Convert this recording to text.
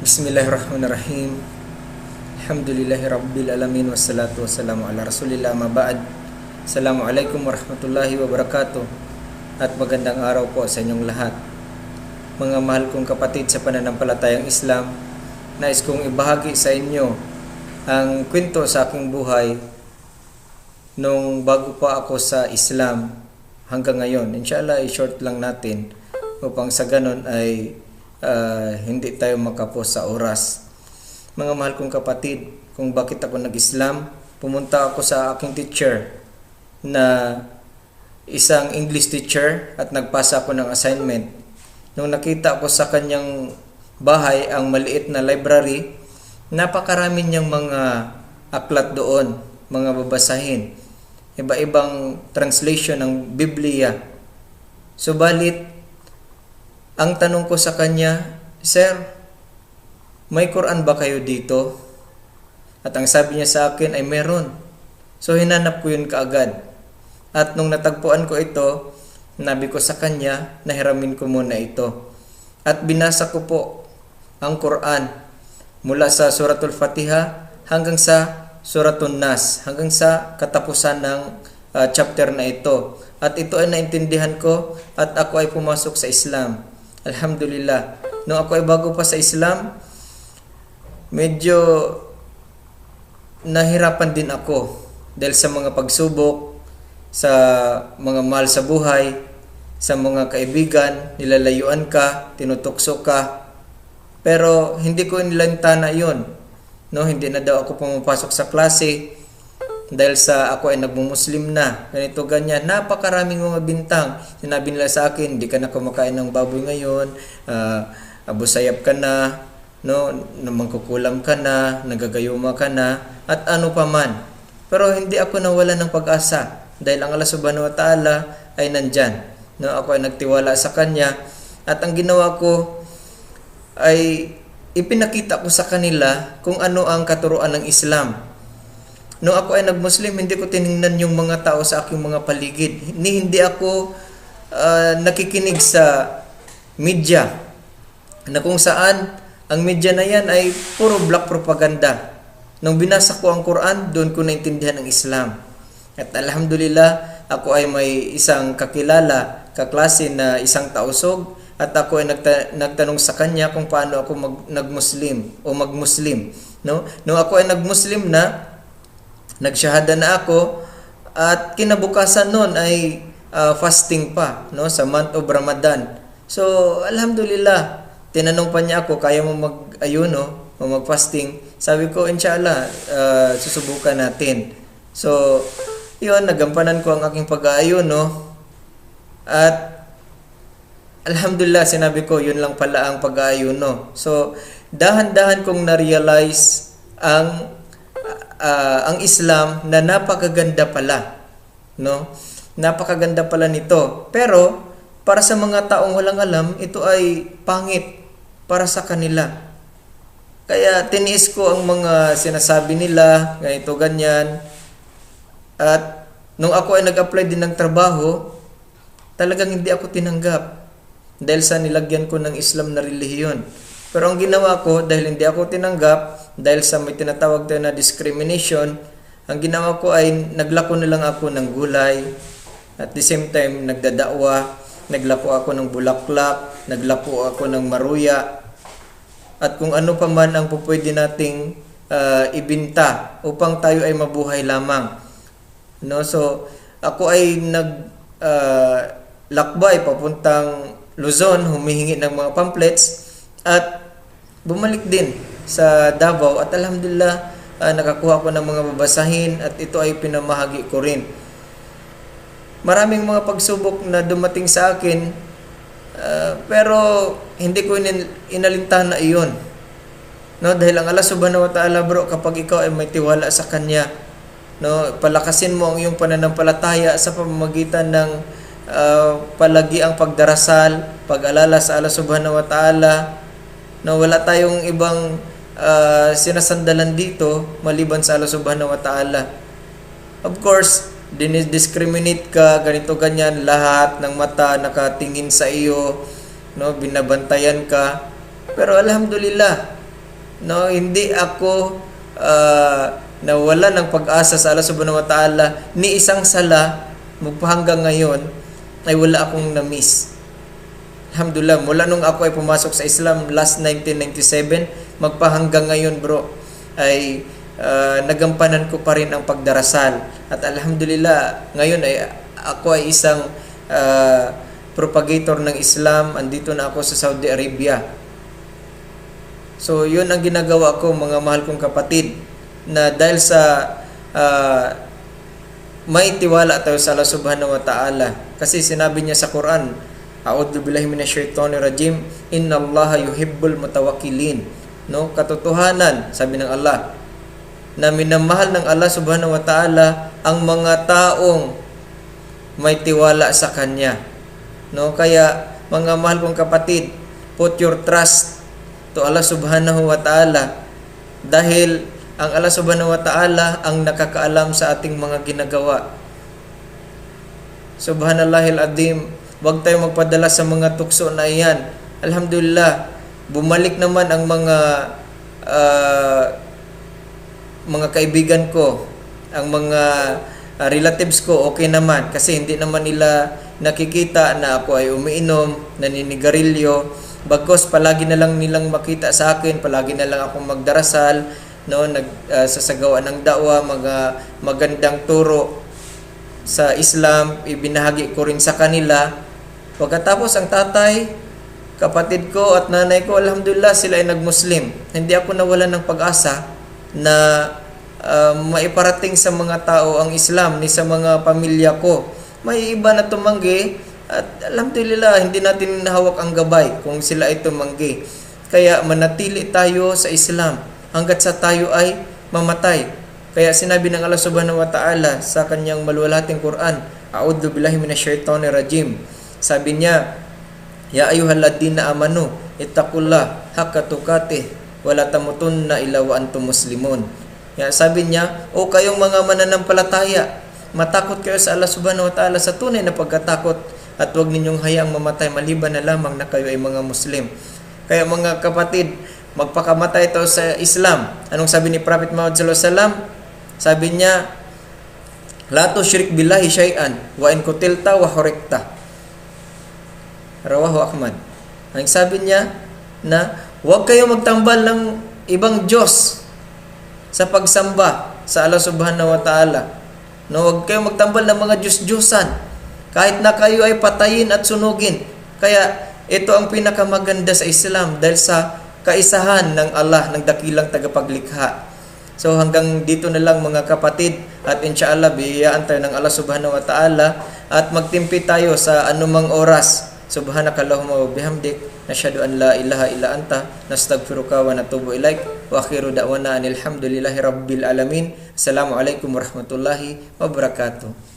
Bismillahirrahmanirrahim. Alhamdulillahi Rabbil Alamin. Wassalatu wassalamu ala Rasulillah maba'ad. Assalamualaikum warahmatullahi wabarakatuh. At magandang araw po sa inyong lahat. Mga mahal kong kapatid sa pananampalatayang Islam, nais kong ibahagi sa inyo ang kwento sa aking buhay nung bago pa ako sa Islam hanggang ngayon. Inshallah, i-short lang natin upang sa ganon ay hindi tayo makapos sa oras. Mga mahal kong kapatid, kung bakit ako nag-Islam, pumunta ako sa aking teacher na isang English teacher at nagpasa ako ng assignment. Nung nakita ko sa kanyang bahay ang maliit na library, napakarami niyang mga aklat doon, mga babasahin. Iba-ibang translation ng Biblia. Subalit, ang tanong ko sa kanya, "Sir, may Quran ba kayo dito?" At ang sabi niya sa akin ay meron. So hinanap ko yun kaagad. At nung natagpuan ko ito, nabi ko sa kanya, nahiramin ko muna ito. At binasa ko po ang Quran mula sa Suratul Fatiha hanggang sa Suratul Nas, hanggang sa katapusan ng chapter na ito. At ito ay naintindihan ko at ako ay pumasok sa Islam. Alhamdulillah. Nung ako ay bago pa sa Islam, medyo nahirapan din ako dahil sa mga pagsubok, sa mga mahal sa buhay, sa mga kaibigan, nilalayuan ka, tinutokso ka. Pero hindi ko nilantana yun. No, hindi na daw ako pumapasok sa klase dahil sa ako ay nagmumuslim na. Ganito ganyan. Napakaraming mga bintang. Sinabi nila sa akin, hindi ka na kumakain ng baboy ngayon, abusayap ka na, no, mangkukulam ka na, nagagayuma ka na, at ano pa man. Pero hindi ako nawala ng pag-asa dahil ang Allah subhanahu wa ta'ala ay nandyan. No, ako ay nagtiwala sa Kanya at ang ginawa ko ay ipinakita ko sa kanila kung ano ang katuruan ng Islam. Nung ako ay nagmuslim, hindi ko tiningnan yung mga tao sa aking mga paligid. Hindi ako nakikinig sa media na kung saan ang media na yan ay puro black propaganda. Nung binasa ko ang Quran, doon ko naintindihan ang Islam. At alhamdulillah, ako ay may isang kakilala, kaklase na isang tausog at ako ay nagtanong sa kanya kung paano ako nagmuslim o magmuslim. No? Nung ako ay nagmuslim na, nagsyahada na ako at kinabukasan noon ay fasting pa, no, sa month of Ramadan. So alhamdulillah, tinanong pa niya ako, kaya mo mag-ayuno o mag-fasting? Sabi ko, inshallah, susubukan natin. So yun, nagampanan ko ang aking pag-aayuno at alhamdulillah, sinabi ko, yun lang pala ang pag-aayuno. So dahan-dahan kong na-realize ang Islam na napakaganda pala, no? Napakaganda pala nito. Pero para sa mga taong walang alam, ito ay pangit para sa kanila. Kaya tiniis ko ang mga sinasabi nila, ganito ganyan. At nung ako ay nag-apply din ng trabaho, talagang hindi ako tinanggap dahil sa nilagyan ko ng Islam na relihiyon. Pero ang ginawa ko, dahil hindi ako tinanggap, dahil sa may tinatawag tayo na discrimination, ang ginawa ko ay naglako na lang ako ng gulay. At the same time, nagdadakwa, naglako ako ng bulaklak, naglako ako ng maruya. At kung ano pa man ang pupwede nating ibinta upang tayo ay mabuhay lamang. No? So, ako ay lakbay papuntang Luzon, humihingi ng mga pamphlets at bumalik din sa Davao at alhamdulillah nakakuha ko ng mga babasahin at ito ay pinamahagi ko rin. Maraming mga pagsubok na dumating sa akin pero hindi ko inalintana iyon. No, dahil ang Allah subhanahu wa ta'ala, bro, kapag ikaw ay may tiwala sa Kanya, no, palakasin mo ang iyong pananampalataya sa pamamagitan ng palagiang pagdarasal, pag-alala sa Allah subhanahu wa ta'ala. No, wala tayong ibang sinasandalan dito maliban sa Allah subhanahu wa ta'ala. Of course, dinidiscriminate ka, ganito ganyan, lahat ng mata nakatingin sa iyo, no, binabantayan ka. Pero alhamdulillah, No, hindi ako nawala ng pag-asa sa Allah subhanahu wa ta'ala. Ni isang sala, magpahanggang ngayon, ay wala akong na-miss. Alhamdulillah, mula nung ako ay pumasok sa Islam last 1997, magpahanggang ngayon bro, ay nagampanan ko pa rin ang pagdarasal. At alhamdulillah, ngayon ay ako ay isang propagator ng Islam. Andito na ako sa Saudi Arabia. So, yun ang ginagawa ko, mga mahal kong kapatid, na dahil sa may tiwala tayo sa Allah subhanahu wa ta'ala. Kasi sinabi niya sa Quran, A'udhu billahi minasyaitonir rajim, innallaha yuhibbul mutawakkilin. No, katotohanan, sabi ng Allah, na minamahal ng Allah subhanahu wa ta'ala ang mga taong may tiwala sa Kanya. No, kaya mga mahal kong kapatid, put your trust to Allah subhanahu wa ta'ala, dahil ang Allah subhanahu wa ta'ala ang nakakaalam sa ating mga ginagawa. Subhanallahil azim. Huwag tayo magpadala sa mga tukso na iyan. Alhamdulillah, bumalik naman ang mga kaibigan ko, ang mga relatives ko, okay naman. Kasi hindi naman nila nakikita na ako ay umiinom, naninigarilyo. Bagkos palagi na lang nilang makita sa akin, palagi na lang akong magdarasal, no, nagsasagawa ng da'wa, mga magandang turo sa Islam, ibinahagi ko rin sa kanila. Pagkatapos ang tatay, kapatid ko at nanay ko, alhamdulillah, sila ay nag-Muslim. Hindi ako nawalan ng pag-asa na maiparating sa mga tao ang Islam ni sa mga pamilya ko. May iba na tumanggi at alhamdulillah, hindi natin nahawak ang gabay kung sila ay tumanggi. Kaya manatili tayo sa Islam hanggat sa tayo ay mamatay. Kaya sinabi ng Allah subhanahu wa ta'ala sa kanyang maluwalhating Quran, A'udhu billahi minasyaitonir rajim. Sabi niya, Ya ayyuhalladina amanu, ittaqullah haqqa tuqatih, wala tamutunna illa wa antum muslimun. Kaya sabi niya, o kayong mga mananampalataya, matakot kayo sa Allah subhanahu wa ta'ala sa tunay na pagkatakot, at huwag ninyong hayaang mamatay maliban na lamang na kayo ay mga Muslim. Kaya mga kapatid, magpakamatay ito sa Islam. Anong sabi ni Prophet Muhammad sallallahu alaihi wasallam? Sabi niya, La tusyrik billahi syai'an wa in kutilta wa hurikta. Rawahu Ahmad. Ang sabi niya na huwag kayo magtambal ng ibang Diyos sa pagsamba sa Allah subhanahu wa ta'ala. No, huwag kayo magtambal ng mga Diyos-Diyosan kahit na kayo ay patayin at sunugin. Kaya ito ang pinakamaganda sa Islam dahil sa kaisahan ng Allah, ng dakilang tagapaglikha. So hanggang dito na lang mga kapatid, at inshallah biyayaan tayo ng Allah subhanahu wa ta'ala at magtimpi tayo sa anumang oras. Subhanakallahumma wa bihamdik, nashhadu an la ilaha illa anta, nastaghfiruka wa natubu ilaik, wa akhiru da'wana anil hamdulillahi rabbil alamin. Assalamualaikum warahmatullahi wabarakatuh.